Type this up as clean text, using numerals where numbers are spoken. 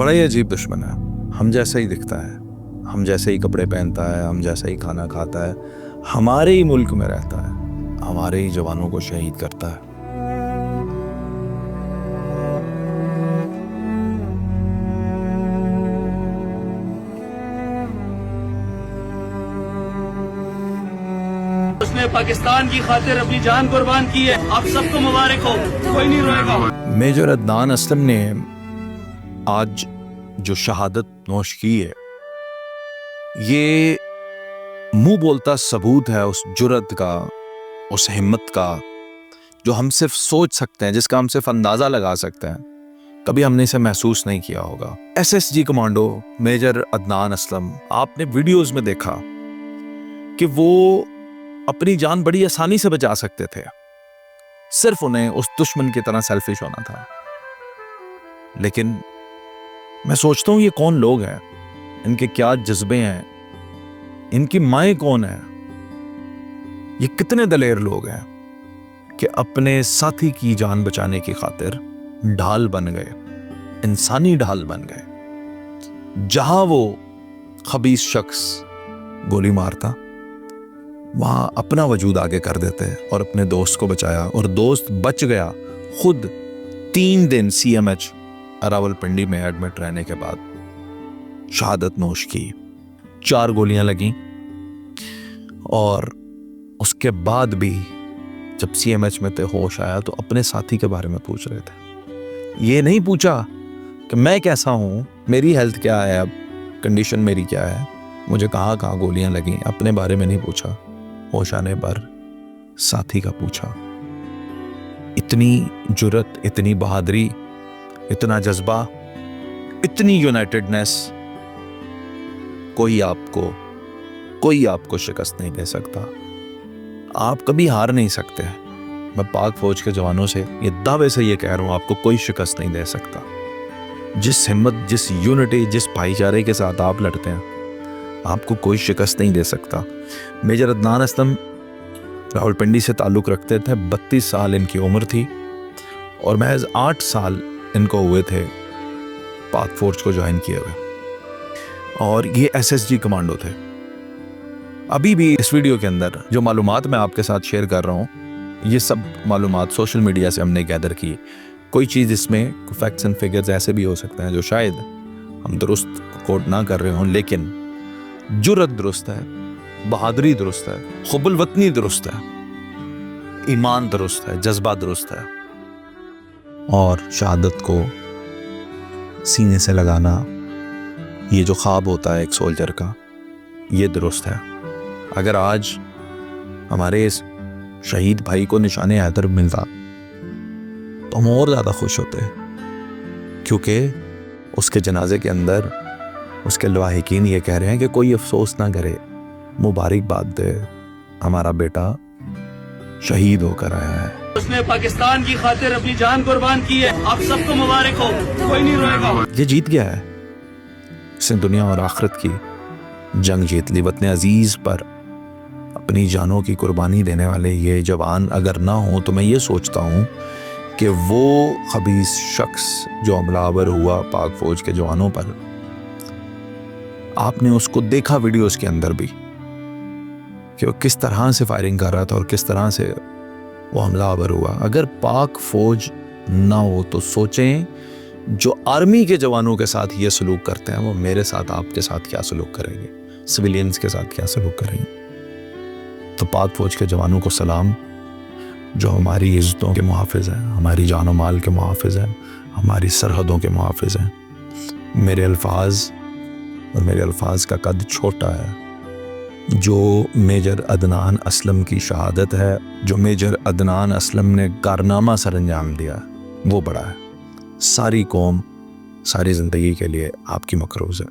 बड़ा ही अजीब दुश्मन है। हम जैसा ही दिखता है, हम जैसे ही कपड़े पहनता है, हम जैसा ही खाना खाता है, हमारे ही मुल्क में रहता है, हमारे ही जवानों को शहीद करता है। उसने पाकिस्तान की खातिर अपनी जान कुर्बान की है। आप सबको मुबारक हो, कोई नहीं रोएगा। मेजर अदनान असलम ने आज जो शहादत नोश की है, ये मुंह बोलता सबूत है उस जुर्रत का, उस हिम्मत का, जो हम सिर्फ सोच सकते हैं, जिसका हम सिर्फ अंदाजा लगा सकते हैं। कभी हमने इसे महसूस नहीं किया होगा। SSG commando major Adnan Aslam, आपने वीडियोस में देखा कि वो अपनी जान बड़ी आसानी से बचा सकते थे, सिर्फ उन्हें उस दुश्मन की तरह सेल्फिश होना था। लेकिन मैं सोचता हूं ये कौन लोग हैं, इनके क्या जज्बे हैं, इनकी माएं कौन है, ये कितने दलेर लोग हैं कि अपने साथी की जान बचाने की खातिर ढाल बन गए, इंसानी ढाल बन गए। जहां वो खबीस शख्स गोली मारता, वहां अपना वजूद आगे कर देते और अपने दोस्त को बचाया, और दोस्त बच गया। खुद 3 दिन CMH रावलपिंडी में एडमिट रहने के बाद शहादत नोश की। 4 गोलियां लगी, और उसके बाद भी जब CMH में थे, होश आया तो अपने साथी के बारे में पूछ रहे थे। ये नहीं पूछा कि मैं कैसा हूं, मेरी हेल्थ क्या है, अब कंडीशन मेरी क्या है, मुझे कहाँ कहाँ गोलियां लगी, अपने बारे में नहीं पूछा। होश आने पर साथी का पूछा। इतनी जुर्रत, इतनी बहादुरी, इतना जज्बा, इतनी यूनाइटेडनेस, कोई आपको शिकस्त नहीं दे सकता। आप कभी हार नहीं सकते। मैं पाक फौज के जवानों से ये दावे से ये कह रहा हूं, आपको कोई शिकस्त नहीं दे सकता। जिस हिम्मत, जिस यूनिटी, जिस भाईचारे के साथ आप लड़ते हैं, आपको कोई शिकस्त नहीं दे सकता। मेजर अदनान असलम रावलपिंडी से ताल्लुक़ रखते थे। 32 साल इनकी उम्र थी, और महज 8 साल इनको हुए थे पाक फौज को ज्वाइन किए हुए, और ये SSG कमांडो थे। अभी भी इस वीडियो के अंदर जो मालूमात मैं आपके साथ शेयर कर रहा हूँ, ये सब मालूमात सोशल मीडिया से हमने गैदर की। कोई चीज़ इसमें फैक्ट्स एंड फिगर्स ऐसे भी हो सकते हैं जो शायद हम दुरुस्त कोट ना कर रहे हों, लेकिन जुर्रत दुरुस्त है, बहादुरी दुरुस्त है, हुब्बुल वतनी दुरुस्त है, ईमान दुरुस्त है, जज्बा दुरुस्त है, और शहादत को सीने से लगाना, ये जो ख्वाब होता है एक सोल्जर का, ये दुरुस्त है। अगर आज हमारे इस शहीद भाई को निशाने हैदर मिलता तो हम और ज़्यादा खुश होते, क्योंकि उसके जनाजे के अंदर उसके लवाहिकीन ये कह रहे हैं कि कोई अफसोस ना करे, मुबारकबाद दे, हमारा बेटा शहीद होकर आया है। उसने पाकिस्तान की खातिर अपनी जान कुर्बान की है। आप सबको मुबारक हो, कोई नहीं रोएगा। ये जीत गया है, इसने दुनिया और आखिरत की जंग जीत ली। वतन अजीज पर अपनी जानों की कुर्बानी देने वाले ये जवान अगर ना हो, तो मैं ये सोचता हूँ कि वो खबीस शख्स जो हमलावर हुआ पाक फौज के जवानों पर, आपने उसको देखा वीडियोस के अंदर भी कि वो किस तरह से फायरिंग कर रहा था और किस तरह से वो हमलावर हुआ। अगर पाक फौज ना हो तो सोचें, जो आर्मी के जवानों के साथ ये सलूक करते हैं, वो मेरे साथ, आपके साथ क्या सलूक करेंगे, सिविलियंस के साथ क्या सलूक करेंगे। तो पाक फौज के जवानों को सलाम, जो हमारी इज्जतों के मुहाफिज हैं, हमारी जान और माल के मुहाफिज हैं, हमारी सरहदों के मुहाफिज हैं। मेरे अल्फाज का कद छोटा है। जो मेजर अदनान असलम की शहादत है, जो मेजर अदनान असलम ने कारनामा सर अंजाम दिया, वो बड़ा है। सारी कौम, सारी ज़िंदगी के लिए आपकी मकरूज़ है।